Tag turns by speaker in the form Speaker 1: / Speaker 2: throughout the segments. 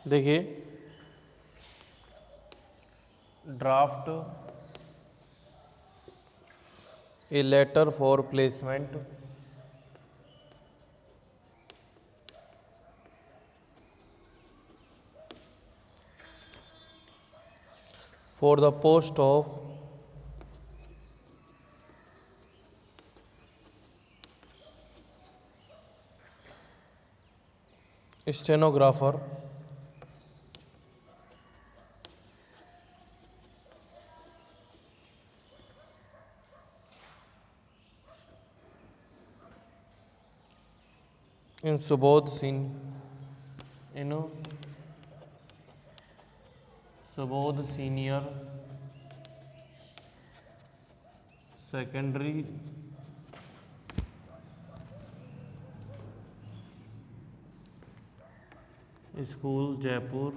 Speaker 1: देखिए, draft a letter for placement for the post of stenographer in Subodh senior secondary school Jaipur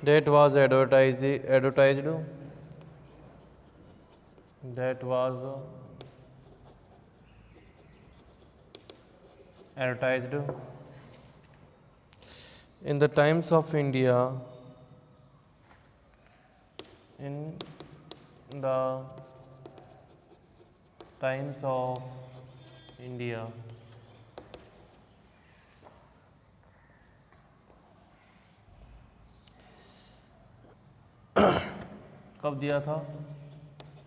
Speaker 1: that was advertised in the Times of India in the Times of India कब दिया था?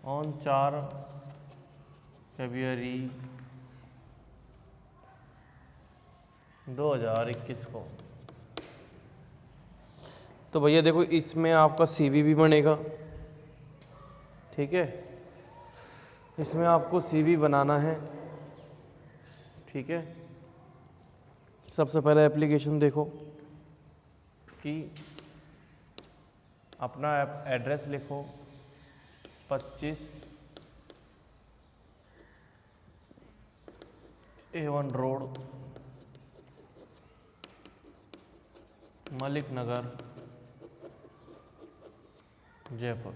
Speaker 1: On 4 फरवरी 2021 को। तो भैया देखो, इसमें आपका सीवी भी बनेगा, ठीक है। इसमें आपको सीवी बनाना है, ठीक है। सबसे पहले एप्लीकेशन देखो कि अपना एड्रेस लिखो, 25 A1 रोड, मलिक नगर, जयपुर।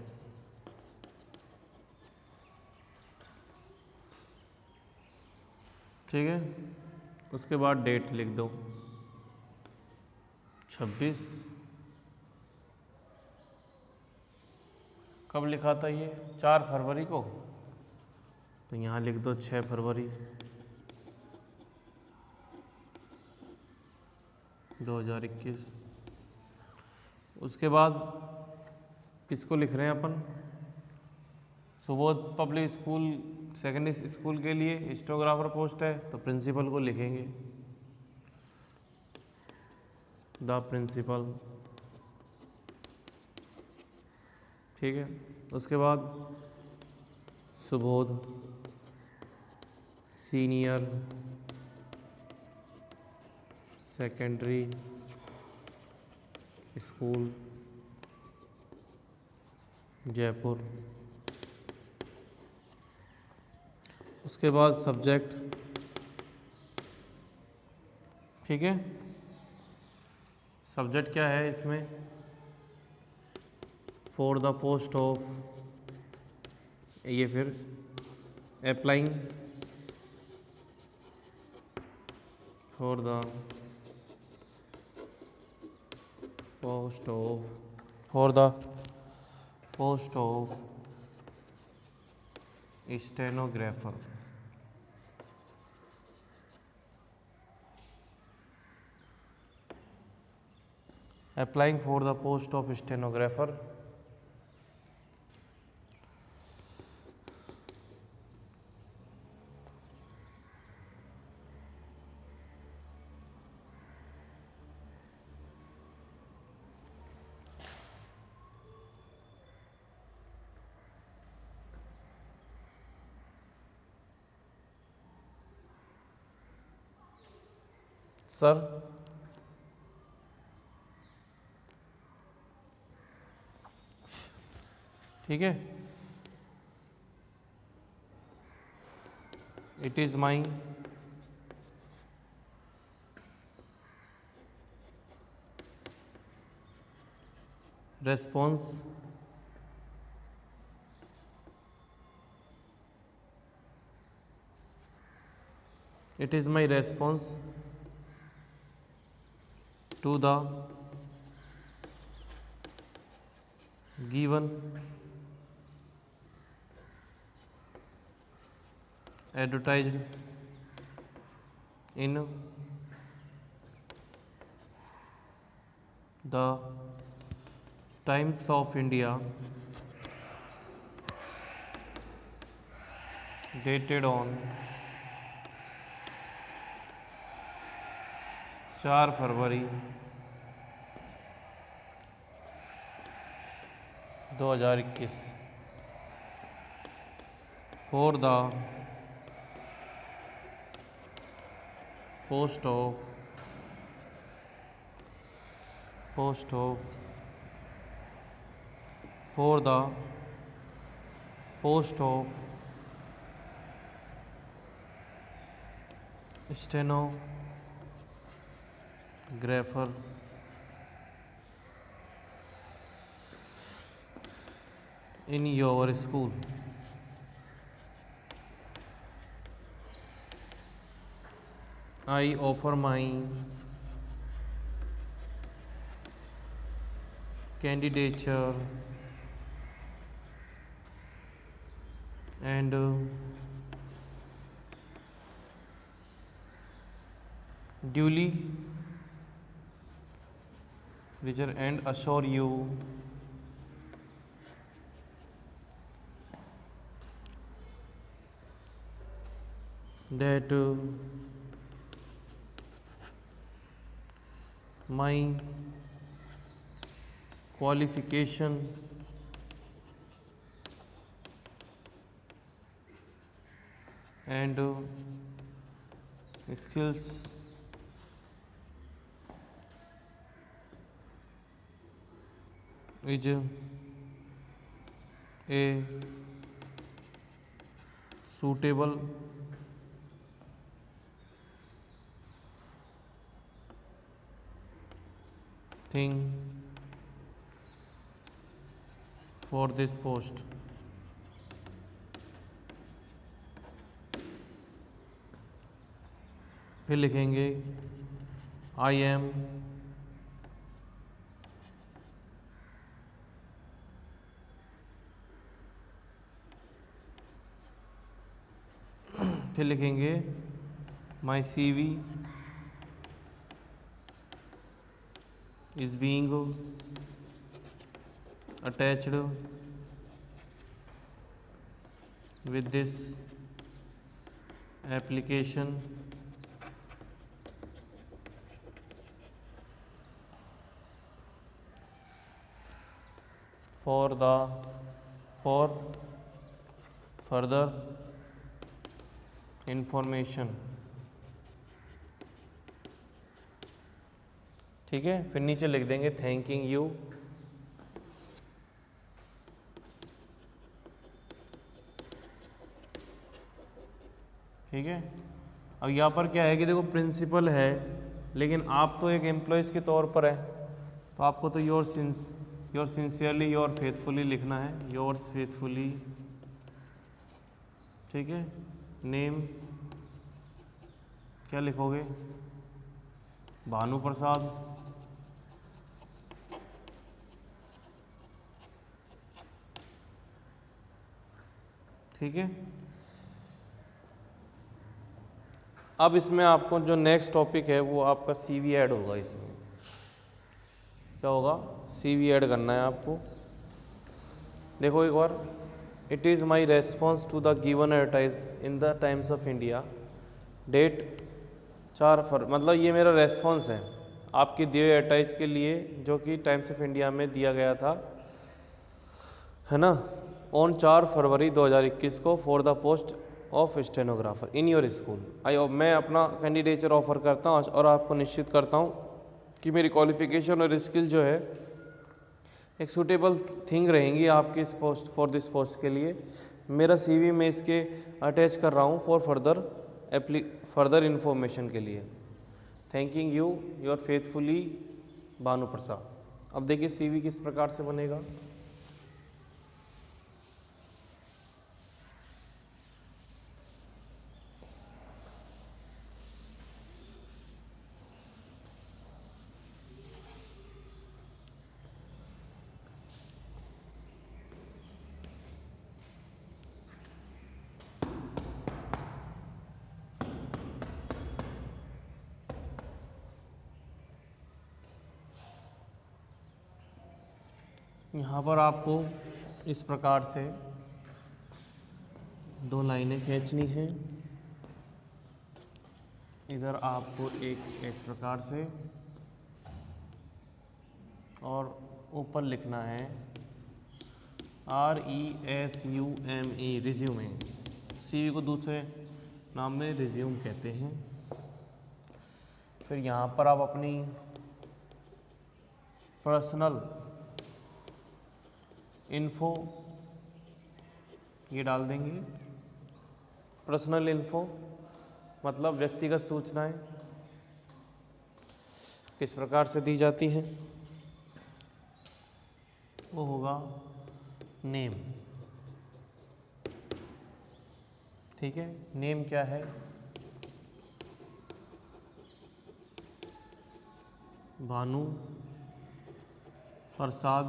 Speaker 1: ठीक है। उसके बाद डेट लिख दो, 26। कब लिखा था ये? 4 फरवरी को। तो यहाँ लिख दो 6 फरवरी 2021। उसके बाद किसको लिख रहे हैं अपन? Subodh public school secondary school के लिए स्टेनोग्राफर पोस्ट है, तो प्रिंसिपल को लिखेंगे, द प्रिंसिपल, ठीक है। उसके बाद Subodh senior secondary school Jaipur. उसके बाद सब्जेक्ट, ठीक है। सब्जेक्ट क्या है इसमें? फॉर द पोस्ट ऑफ, ये फिर applying for the post of stenographer. Applying for the post of stenographer. Sir ठीक है। It is my response It is my response to the given advertised in the Times of India dated on 4 February 2021 for the post of for the post of stenographer in your school. I offer my candidature and duly and assure you that my qualification and skills is a suitable thing for this post. फिर लिखेंगे I am फिर लिखेंगे माई CV is being attached with this application for further information. ठीक है, फिर नीचे लिख देंगे थैंकिंग यू ठीक है। अब यहाँ पर क्या है कि देखो प्रिंसिपल है लेकिन आप तो एक एम्प्लॉयज़ के तौर पर है तो आपको तो योर सिंसियरली योर फेथफुली लिखना है, योर्स फेथफुली। ठीक है, नेम क्या लिखोगे, भानु प्रसाद। ठीक है, अब इसमें आपको जो नेक्स्ट टॉपिक है वो आपका CV ऐड होगा। इसमें क्या होगा, CV ऐड करना है आपको। देखो एक बार, it is my response to the given advertise in the Times of India date 4 February, मतलब ये मेरा रेस्पॉन्स है आपके दिए एडवर्टाइज के लिए जो कि टाइम्स ऑफ इंडिया में दिया गया था, है ना, ऑन 4 फरवरी 2021 को for the post of stenographer in your school. मैं अपना कैंडिडेचर ऑफर करता हूँ और आपको निश्चित करता हूँ कि मेरी क्वालिफिकेशन और स्किल जो है एक सूटेबल थिंग रहेंगी आपके इस पोस्ट फॉर दिस पोस्ट के लिए। मेरा CV में इसके अटैच कर रहा हूँ फॉर फर्दर इन्फॉर्मेशन के लिए। Thanking you your faithfully Bhanu Prasad. अब देखिए CV किस प्रकार से बनेगा। यहाँ पर आपको इस प्रकार से 2 लाइनें खींचनी है। इधर आपको एक इस प्रकार से और ऊपर लिखना है RESUME, रिज्यूमे। CV को दूसरे नाम में रिज्यूम कहते हैं। फिर यहाँ पर आप अपनी पर्सनल इन्फो ये डाल देंगे। पर्सनल इन्फो मतलब व्यक्तिगत सूचनाएं किस प्रकार से दी जाती हैं, वो होगा नेम। ठीक है, नेम क्या है? भानु प्रसाद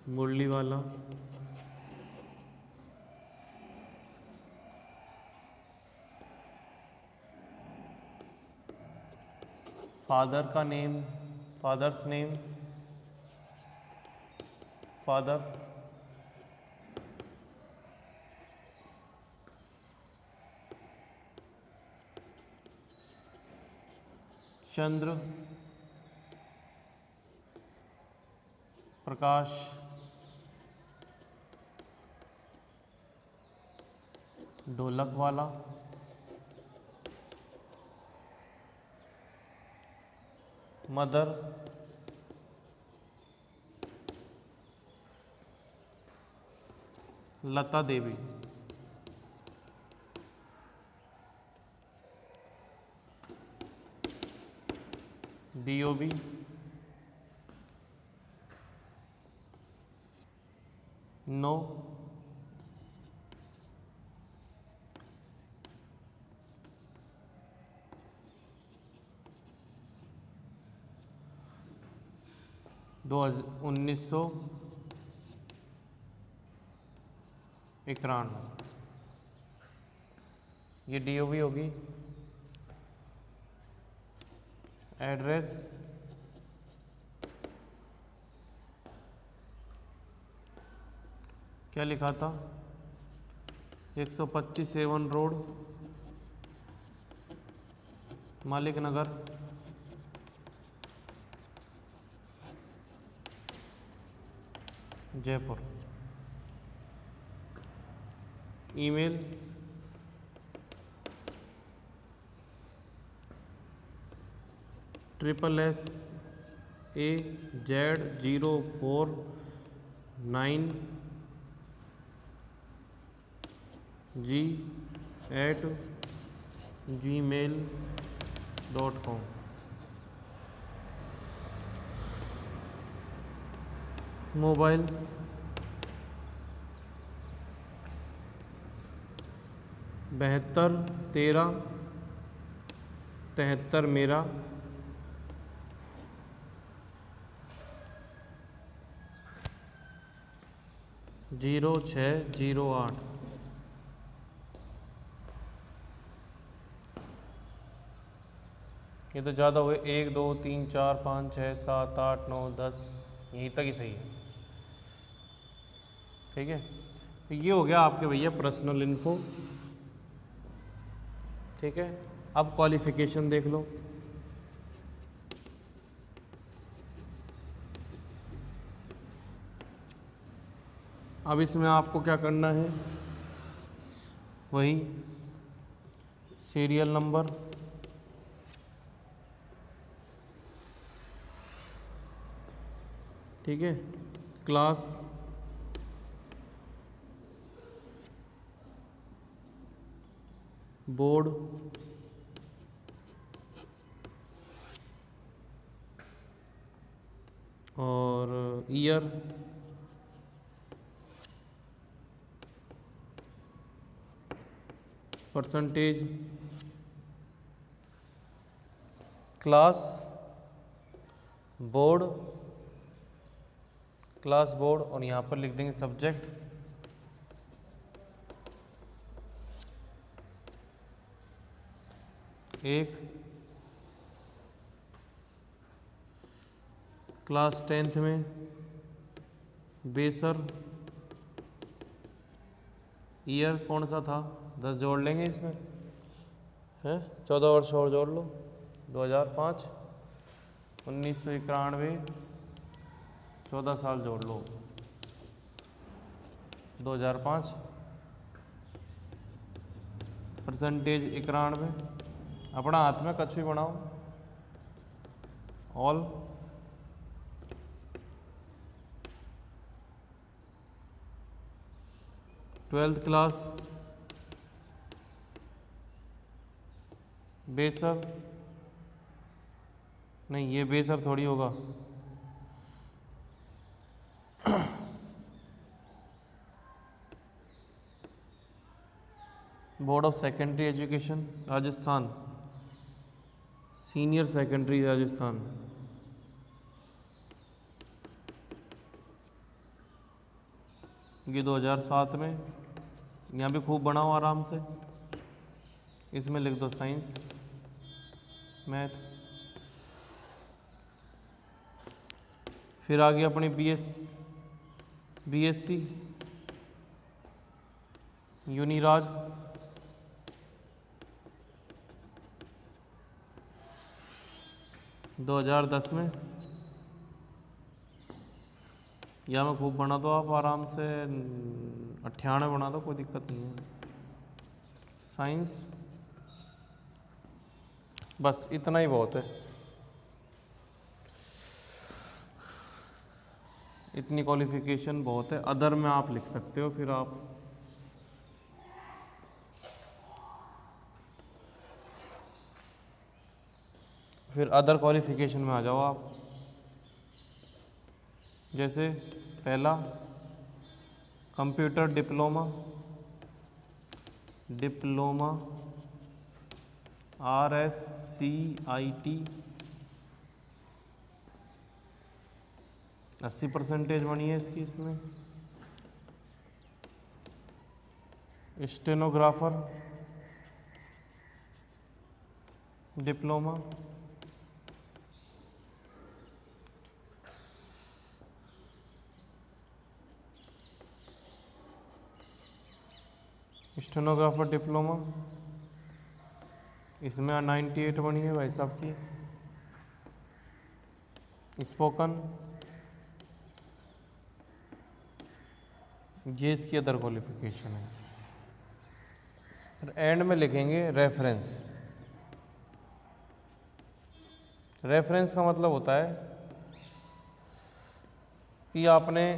Speaker 1: मुरलीवाला। फादर का name, father's name, father. Chandra Prakash Dholakwala. Mother Lata Devi. DOB no. दो 1991 ये DOB होगी। एड्रेस क्या लिखा था? 125 सेवन रोड मालिक नगर जयपुर। Email SSAZ0409G@gmail.com। मोबाइल 721373 मेरा। 0608। ये तो ज़्यादा हुए, 1 2 3 4 5 6 7 8 9 10, यहीं तक ही सही है। ठीक है, तो ये हो गया आपके भैया पर्सनल इन्फो। ठीक है, अब क्वालिफिकेशन देख लो। अब इसमें आपको क्या करना है, वही सीरियल नंबर, ठीक है, क्लास, बोर्ड, और year, percentage, class, board, class board, और यहाँ पर लिख देंगे सब्जेक्ट। एक क्लास 10th में बेसर ईयर कौन सा था? 10 जोड़ लेंगे इसमें, है 14 वर्ष और जोड़ लो, 2005, 1991, 14 साल जोड़ लो, 2005, परसेंटेज 91, अपना हाथ में कछ भी बनाओ, ऑल, ट्वेल्थ क्लास बेसर, नहीं ये बेसर थोड़ी होगा, board of secondary education Rajasthan, senior secondary Rajasthan, ये 2007 में, यहाँ भी खूब बनाओ आराम से, इसमें लिख दो साइंस मैथ। फिर आगे अपनी बीएससी यूनिराज, दो 2010 में, या मैं खूब बना दो आप आराम से, 98 बना दो, कोई दिक्कत नहीं है, साइंस, बस इतना ही बहुत है, इतनी क्वालिफिकेशन बहुत है। अदर में आप लिख सकते हो, फिर आप अदर क्वालिफिकेशन में आ जाओ आप, जैसे पहला कंप्यूटर डिप्लोमा, RSCIT, 80% बनी है इसकी, इसमें स्टेनोग्राफर डिप्लोमा, स्टेनोग्राफर डिप्लोमा, इसमें 98 बनी है भाई साहब की। स्पोकन, ये इसकी अदर क्वालिफिकेशन है। फिर एंड में लिखेंगे रेफरेंस। रेफरेंस का मतलब होता है कि आपने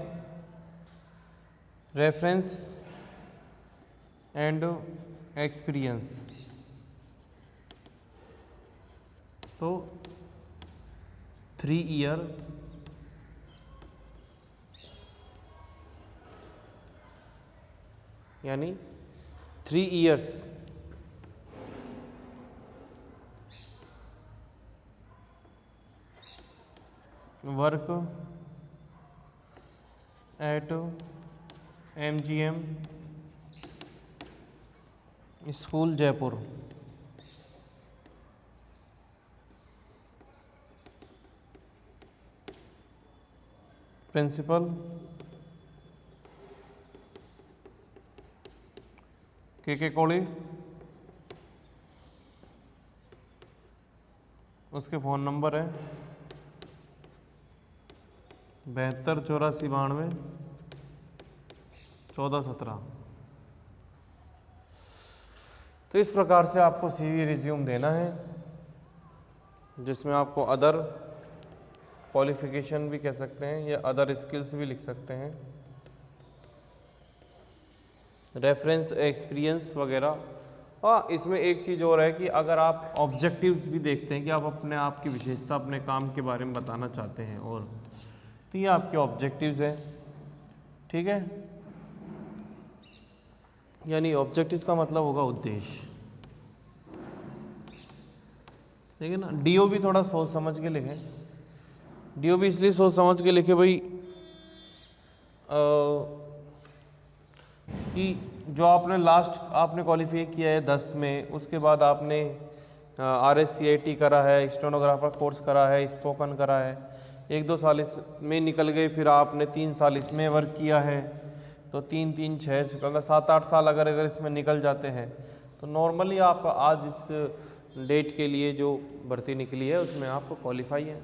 Speaker 1: रेफरेंस एंड एक्सपीरियंस, तो 3 ईयर यानी 3 years work at MGM school Jaipur, principal के कोड़ी, उसके फ़ोन नंबर है 7284921417। तो इस प्रकार से आपको CV रिज्यूम देना है, जिसमें आपको अदर क्वालिफिकेशन भी कह सकते हैं या अदर स्किल्स भी लिख सकते हैं, रेफरेंस एक्सपीरियंस वगैरह। हाँ, इसमें एक चीज़ और है कि अगर आप ऑब्जेक्टिव्स भी देखते हैं कि आप अपने आप की विशेषता अपने काम के बारे में बताना चाहते हैं, और तो ये आपके ऑब्जेक्टिव्स हैं, ठीक है। यानी ऑब्जेक्टिव्स का मतलब होगा उद्देश्य, ठीक है ना। DO भी थोड़ा सोच समझ के लिखें। DO भी इसलिए सोच समझ के लिखे भाई कि जो आपने लास्ट आपने क्वालिफाई किया है 10 में, उसके बाद आपने RSCIT करा है, स्टेनोग्राफर कोर्स करा है, स्पोकन करा है, 1-2 साल इसमें निकल गए, फिर आपने 3 साल इसमें वर्क किया है, तो 3-3 6 7-8 साल अगर इसमें निकल जाते हैं तो नॉर्मली आप आज इस डेट के लिए जो भर्ती निकली है उसमें आप क्वालिफाई हैं।